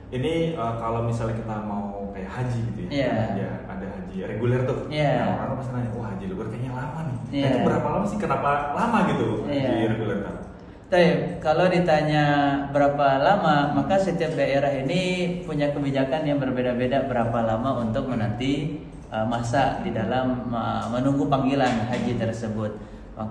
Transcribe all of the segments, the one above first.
Ini kalau misalnya kita mau kayak haji gitu ya, Iya. ada haji reguler tuh. Iya. Nah, orang pasti nanya, wah haji reguler kayaknya lama nih. Iya. Itu berapa lama sih? Kenapa lama gitu Iya. haji reguler kan? Tapi kalau ditanya berapa lama, maka setiap daerah ini punya kebijakan yang berbeda-beda berapa lama untuk menanti masa di dalam menunggu panggilan haji tersebut.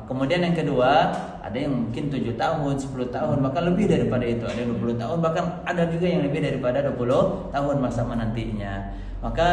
Kemudian yang kedua, ada yang mungkin 7 tahun, 10 tahun, bahkan lebih daripada itu. Ada yang 20 tahun, bahkan ada juga yang lebih daripada 20 tahun masa menantinya. Maka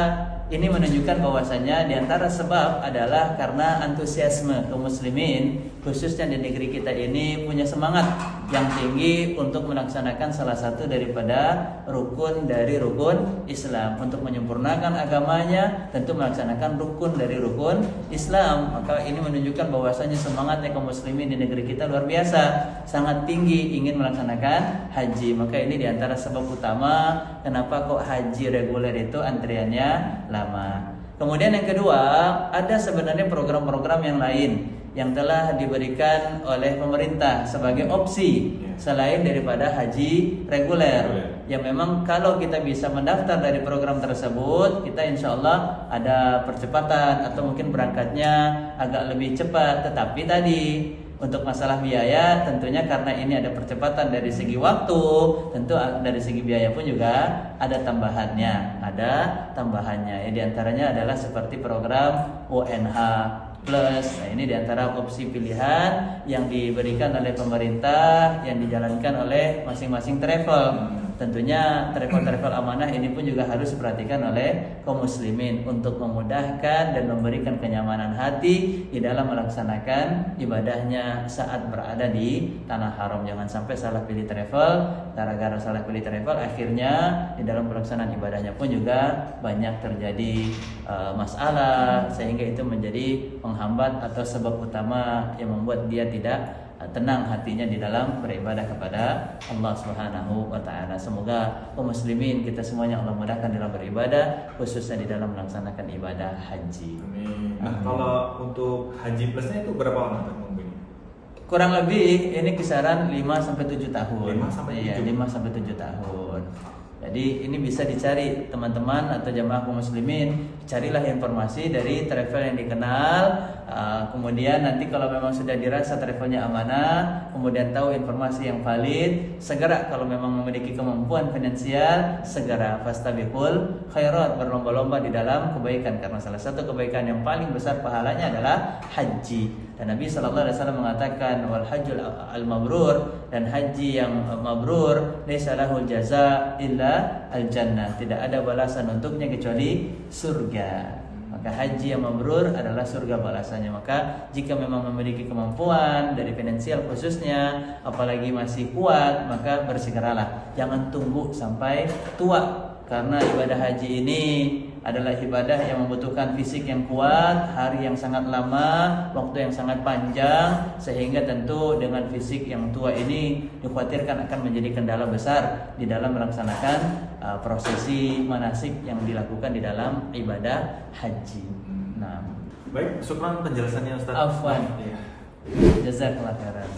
ini menunjukkan bahwasanya di antara sebab adalah karena antusiasme kaum muslimin khususnya di negeri kita ini punya semangat yang tinggi untuk melaksanakan salah satu daripada rukun dari rukun Islam, untuk menyempurnakan agamanya, tentu melaksanakan rukun dari rukun Islam. Maka ini menunjukkan bahwasanya semangatnya kaum muslimin di negeri kita luar biasa, sangat tinggi ingin melaksanakan haji. Maka ini di antara sebab utama kenapa kok haji reguler itu antriannya lama. Kemudian yang kedua, ada sebenarnya program-program yang lain yang telah diberikan oleh pemerintah sebagai opsi selain daripada haji reguler. Ya memang kalau kita bisa mendaftar dari program tersebut, kita insya Allah ada percepatan atau mungkin berangkatnya agak lebih cepat. Tetapi tadi untuk masalah biaya, tentunya karena ini ada percepatan dari segi waktu, tentu dari segi biaya pun juga ada tambahannya. Ya, di antaranya adalah seperti program UNH Plus. Nah, ini diantara opsi pilihan yang diberikan oleh pemerintah yang dijalankan oleh masing-masing travel. Tentunya travel amanah ini pun juga harus diperhatikan oleh kaum muslimin untuk memudahkan dan memberikan kenyamanan hati di dalam melaksanakan ibadahnya saat berada di tanah haram. Jangan sampai salah pilih travel, gara-gara salah pilih travel akhirnya di dalam pelaksanaan ibadahnya pun juga banyak terjadi masalah, sehingga itu menjadi penghambat atau sebab utama yang membuat dia tidak tenang hatinya di dalam beribadah kepada Allah Subhanahu wa taala. Semoga kaum muslimin kita semuanya Allah mudahkan dalam beribadah, khususnya di dalam melaksanakan ibadah haji. Amin. Nah, kalau untuk haji plusnya itu berapa lama nunggunya? Kurang lebih ini kisaran 5 sampai 7 tahun. 5 sampai 7. Iya, 5 sampai 7 tahun. Jadi ini bisa dicari teman-teman atau jamaah kaum muslimin, carilah informasi dari travel yang dikenal. Kemudian nanti kalau memang sudah dirasa travelnya amanah, kemudian tahu informasi yang valid, segera kalau memang memiliki kemampuan finansial, segera fastabiqul khairat, berlomba-lomba di dalam kebaikan, karena salah satu kebaikan yang paling besar pahalanya adalah haji. Dan Nabi SAW mengatakan wal hajjul al-mabrur, dan haji yang mabrur laisa lahul jaza illa al-jannah, tidak ada balasan untuknya kecuali surga. Maka haji yang mabrur adalah surga balasannya. Maka jika memang memiliki kemampuan dari finansial khususnya, apalagi masih kuat, maka bersegeralah, jangan tunggu sampai tua, karena ibadah haji ini adalah ibadah yang membutuhkan fisik yang kuat, hari yang sangat lama, waktu yang sangat panjang, sehingga tentu dengan fisik yang tua ini dikhawatirkan akan menjadi kendala besar di dalam melaksanakan prosesi manasik yang dilakukan di dalam ibadah haji. Nah, baik, syukran penjelasannya Ustaz. Afwan. Ya. Jazakallah khairan.